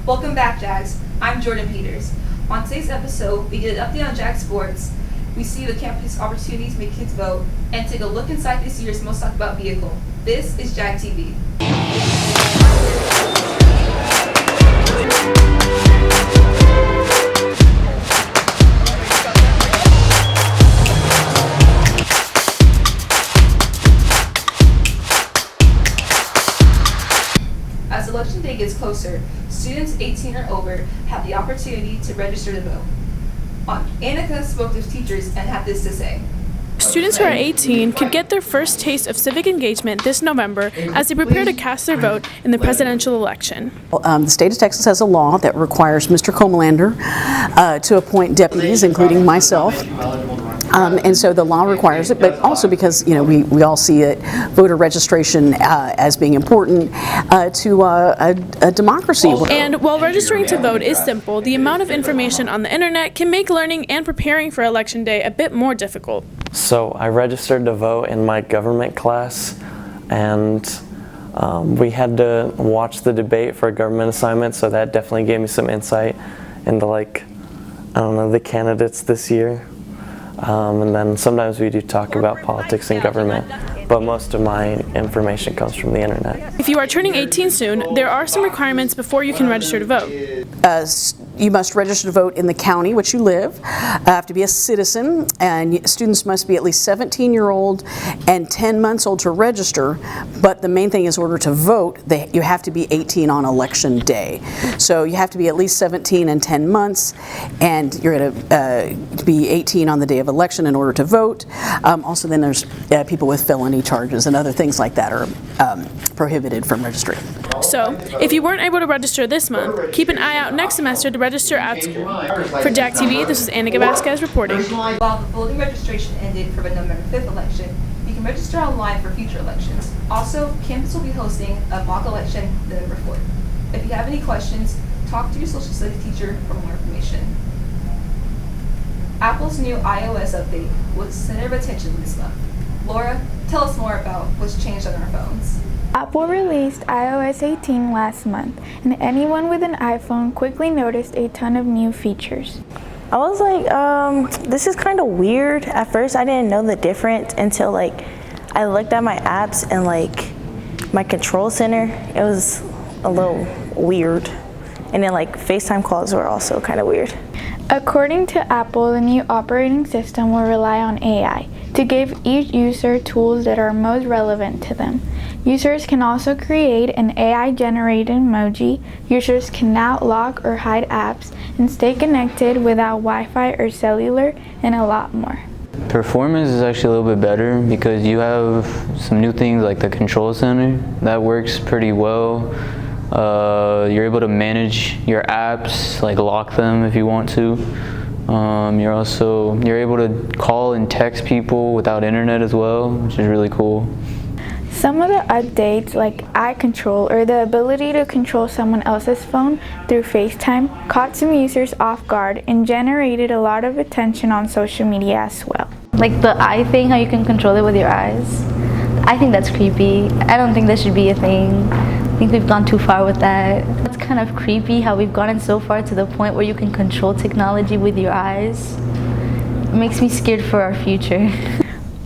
Welcome back, Jags. I'm Jordan Peters. On today's episode, we get an update on JAG sports, we see the campus opportunities make kids vote, and take a look inside this year's most talked about vehicle. This is JAG TV. As election day gets closer, students 18 or over have the opportunity to register to vote. Annika spoke to teachers and had this to say. Students who are 18 could get their first taste of civic engagement this November as they prepare to cast their vote in the presidential election. The state of Texas has a law that requires Mr. Comalander to appoint deputies, including myself. And so the law requires it, but also because we all see it, voter registration as being important to a democracy. And while registering to vote is simple, the amount of information on the internet can make learning and preparing for Election Day a bit more difficult. So I registered to vote in my government class, and we had to watch the debate for a government assignment, so that definitely gave me some insight into the candidates this year. And then sometimes we do talk about politics and government, but most of my information comes from the internet. If you are turning 18 soon, there are some requirements before you can register to vote. You must register to vote in the county which you live, have to be a citizen, and students must be at least 17-year-old and 10 months old to register, but the main thing is in order to vote, you have to be 18 on election day. So you have to be at least 17 and 10 months, and you're going to be 18 on the day of election in order to vote. Also then there's people with felony charges and other things like that are prohibited from registering. So, if you weren't able to register this month, keep an eye out next semester to register at school. For JAG TV, this is Annika Vasquez reporting. While the voting registration ended for the November 5th election, you can register online for future elections. Also, campus will be hosting a mock election November 4th. If you have any questions, talk to your social studies teacher for more information. Apple's new iOS update was the center of attention this month. Laura, tell us more about what's changed on our phones. Apple released iOS 18 last month, and anyone with an iPhone quickly noticed a ton of new features. I was like, this is kind of weird. At first, I didn't know the difference until I looked at my apps and my control center. It was a little weird. And then FaceTime calls were also kind of weird. According to Apple, the new operating system will rely on AI to give each user tools that are most relevant to them. Users can also create an AI-generated emoji. Users can now lock or hide apps and stay connected without Wi-Fi or cellular, and a lot more. Performance is actually a little bit better because you have some new things like the control center. That works pretty well. You're able to manage your apps, lock them if you want to. You're able to call and text people without internet as well, which is really cool. Some of the updates, like eye control or the ability to control someone else's phone through FaceTime, caught some users off guard and generated a lot of attention on social media as well. Like the eye thing, how you can control it with your eyes. I think that's creepy. I don't think that should be a thing. I think we've gone too far with that. It's kind of creepy how we've gotten so far to the point where you can control technology with your eyes. It makes me scared for our future.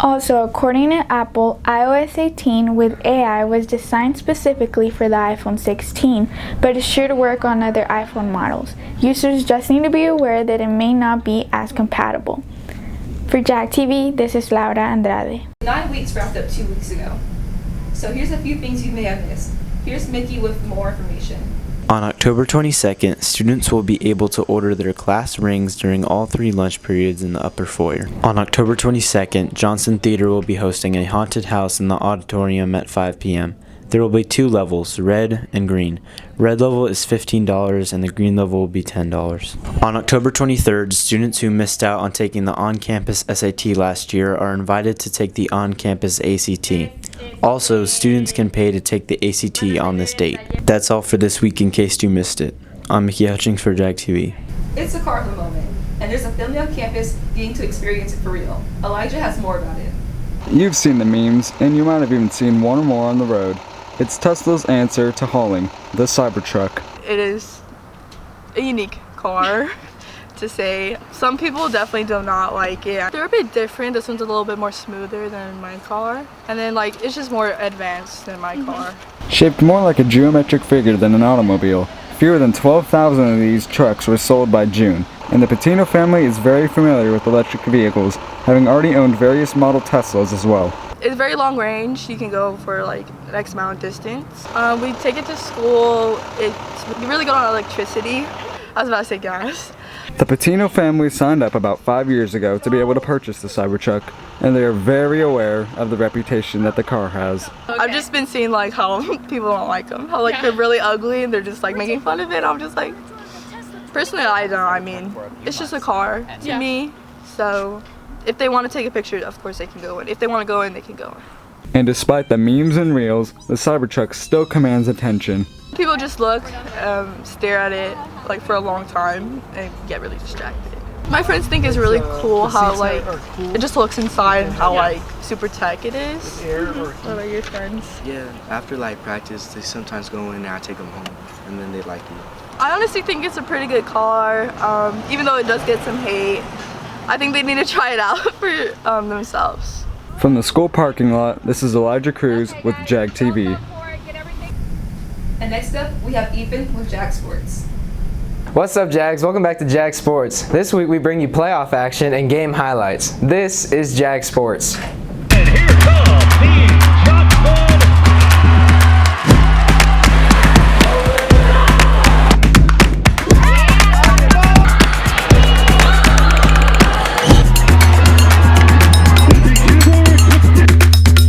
Also, according to Apple, iOS 18 with AI was designed specifically for the iPhone 16, but is sure to work on other iPhone models. Users just need to be aware that it may not be as compatible. For JAG TV, this is Laura Andrade. 9 weeks wrapped up 2 weeks ago. So here's a few things you may have missed. Here's Mickey with more information. On October 22nd, students will be able to order their class rings during all 3 lunch periods in the upper foyer. On October 22nd, Johnson Theater will be hosting a haunted house in the auditorium at 5 p.m. There will be 2 levels, red and green. Red level is $15 and the green level will be $10. On October 23rd, students who missed out on taking the on-campus SAT last year are invited to take the on-campus ACT. Also, students can pay to take the ACT on this date. That's all for this week in case you missed it. I'm Mickey Hutchings for JAG TV. It's a colorful moment, and there's a family on campus getting to experience it for real. Elijah has more about it. You've seen the memes, and you might have even seen one or more on the road. It's Tesla's answer to hauling, the Cybertruck. It is a unique car to say. Some people definitely do not like it. They're a bit different. This one's a little bit more smoother than my car. And then like it's just more advanced than my car. Shaped more like a geometric figure than an automobile, fewer than 12,000 of these trucks were sold by June. And the Patino family is very familiar with electric vehicles, having already owned various model Teslas as well. It's very long range. You can go for like an X amount of distance. We take it to school. You really go on electricity. I was about to say gas. The Patino family signed up about 5 years ago to be able to purchase the Cybertruck, and they are very aware of the reputation that the car has. I've just been seeing like how people don't like them, how like they're really ugly and they're just like making fun of it. I'm just like, personally I don't. I mean, it's just a car to me. So if they want to take a picture, of course they can go in. If they want to go in, they can go in. And despite the memes and reels, the Cybertruck still commands attention. People just look, stare at it like for a long time and get really distracted. My friends think it's really cool how like it just looks inside and how like super tech it is. What about your friends? Yeah, after like practice, they sometimes go in and I take them home and then they like it. I honestly think it's a pretty good car, even though it does get some hate. I think they need to try it out for themselves. From the school parking lot, this is Cruz with JAG TV. And next up, we have Ethan with JAG Sports. What's up, Jags? Welcome back to JAG Sports. This week we bring you playoff action and game highlights. This is JAG Sports. And here comes the shotgun.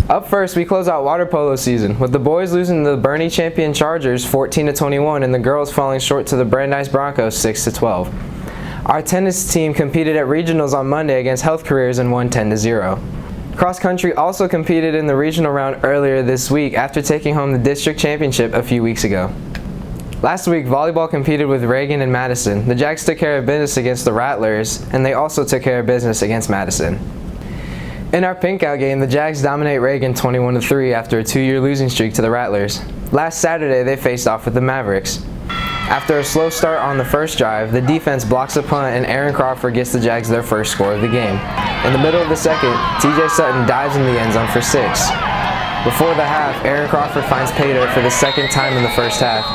Up first, we close out water polo season, with the boys losing to the Bernie champion Chargers 14-21 and the girls falling short to the Brandeis Broncos 6-12. Our tennis team competed at regionals on Monday against Health Careers and won 10-0. Cross country also competed in the regional round earlier this week after taking home the district championship a few weeks ago. Last week, volleyball competed with Reagan and Madison. The Jags took care of business against the Rattlers, and they also took care of business against Madison. In our pinkout game, the Jags dominate Reagan 21-3 after a 2-year losing streak to the Rattlers. Last Saturday, they faced off with the Mavericks. After a slow start on the first drive, the defense blocks a punt and Aaron Crawford gets the Jags their first score of the game. In the middle of the second, TJ Sutton dives in the end zone for 6. Before the half, Aaron Crawford finds pay dirt for the second time in the first half.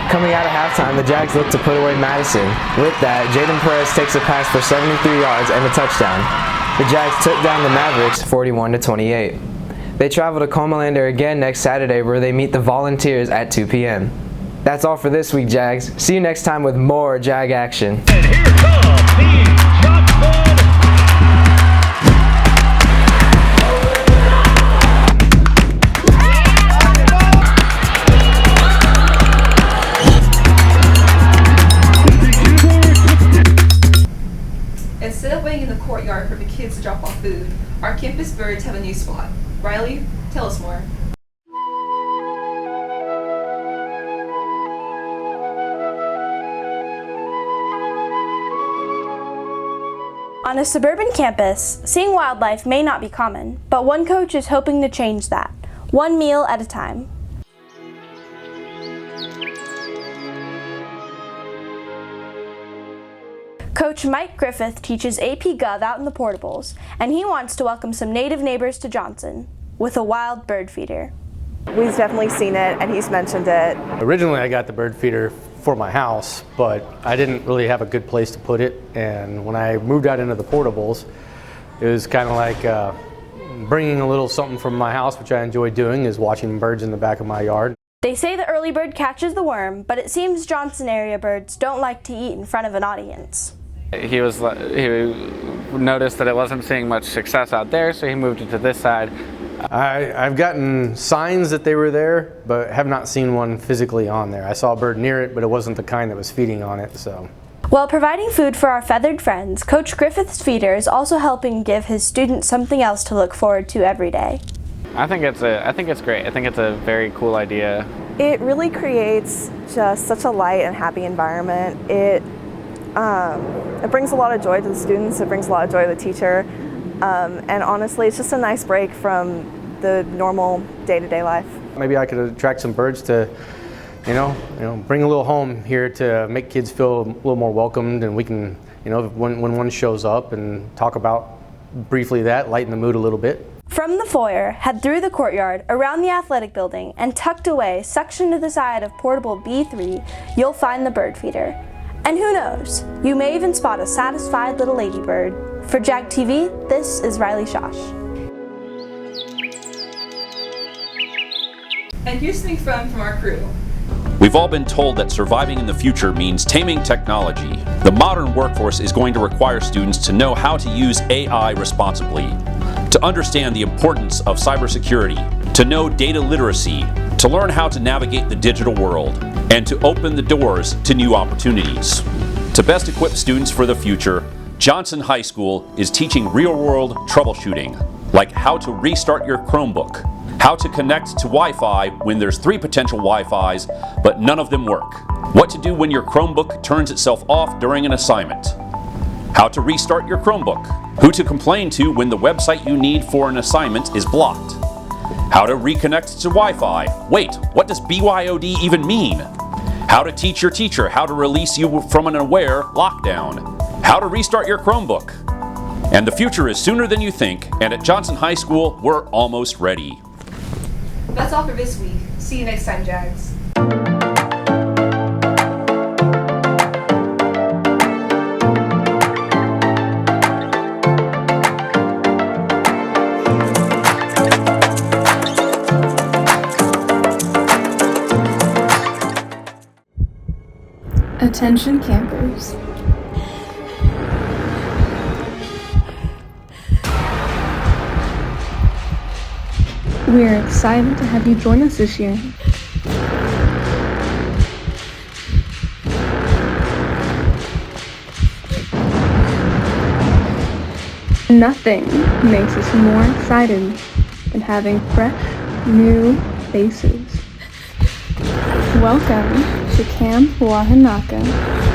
Coming out of halftime, the Jags look to put away Madison. With that, Jaden Perez takes a pass for 73 yards and a touchdown. The Jags took down the Mavericks 41-28. They travel to Comalander again next Saturday where they meet the Volunteers at 2 p.m. That's all for this week, Jags. See you next time with more Jag action. And here comes the shotgun. Instead of waiting in the courtyard for the kids to drop off food, our campus birds have a new spot. Riley, tell us more. On a suburban campus, seeing wildlife may not be common, but one coach is hoping to change that, one meal at a time. Coach Mike Griffith teaches AP Gov out in the portables, and he wants to welcome some native neighbors to Johnson with a wild bird feeder. We've definitely seen it, and he's mentioned it. Originally, I got the bird feeder for my house, but I didn't really have a good place to put it, and when I moved out into the portables, it was kind of like bringing a little something from my house, which I enjoy doing, is watching birds in the back of my yard. They say the early bird catches the worm, but it seems Johnson area birds don't like to eat in front of an audience. He noticed that it wasn't seeing much success out there, so he moved it to this side. I've gotten signs that they were there, but have not seen one physically on there. I saw a bird near it, but it wasn't the kind that was feeding on it, so. While providing food for our feathered friends, Coach Griffith's feeder is also helping give his students something else to look forward to every day. I think it's great. I think it's a very cool idea. It really creates just such a light and happy environment. It brings a lot of joy to the students, it brings a lot of joy to the teacher, and honestly it's just a nice break from the normal day-to-day life. Maybe I could attract some birds to bring a little home here to make kids feel a little more welcomed, and we can, when one shows up, and talk about briefly that, lighten the mood a little bit. From the foyer, head through the courtyard, around the athletic building, and tucked away, suctioned to the side of portable B3, you'll find the bird feeder. And who knows, you may even spot a satisfied little ladybird. For JAG TV, this is Riley Shosh. And here's something fun from our crew. We've all been told that surviving in the future means taming technology. The modern workforce is going to require students to know how to use AI responsibly, to understand the importance of cybersecurity, to know data literacy, to learn how to navigate the digital world, and to open the doors to new opportunities. To best equip students for the future, Johnson High School is teaching real-world troubleshooting, like how to restart your Chromebook, how to connect to Wi-Fi when there's 3 potential Wi-Fis, but none of them work, what to do when your Chromebook turns itself off during an assignment, how to restart your Chromebook, who to complain to when the website you need for an assignment is blocked, how to reconnect to Wi-Fi. Wait, what does BYOD even mean? How to teach your teacher how to release you from an aware lockdown, how to restart your Chromebook. And the future is sooner than you think, and at Johnson High School, we're almost ready. That's all for this week. See you next time, Jags. Attention campers. We are excited to have you join us this year. Nothing makes us more excited than having fresh, new faces. Welcome to Camp Wahanaka.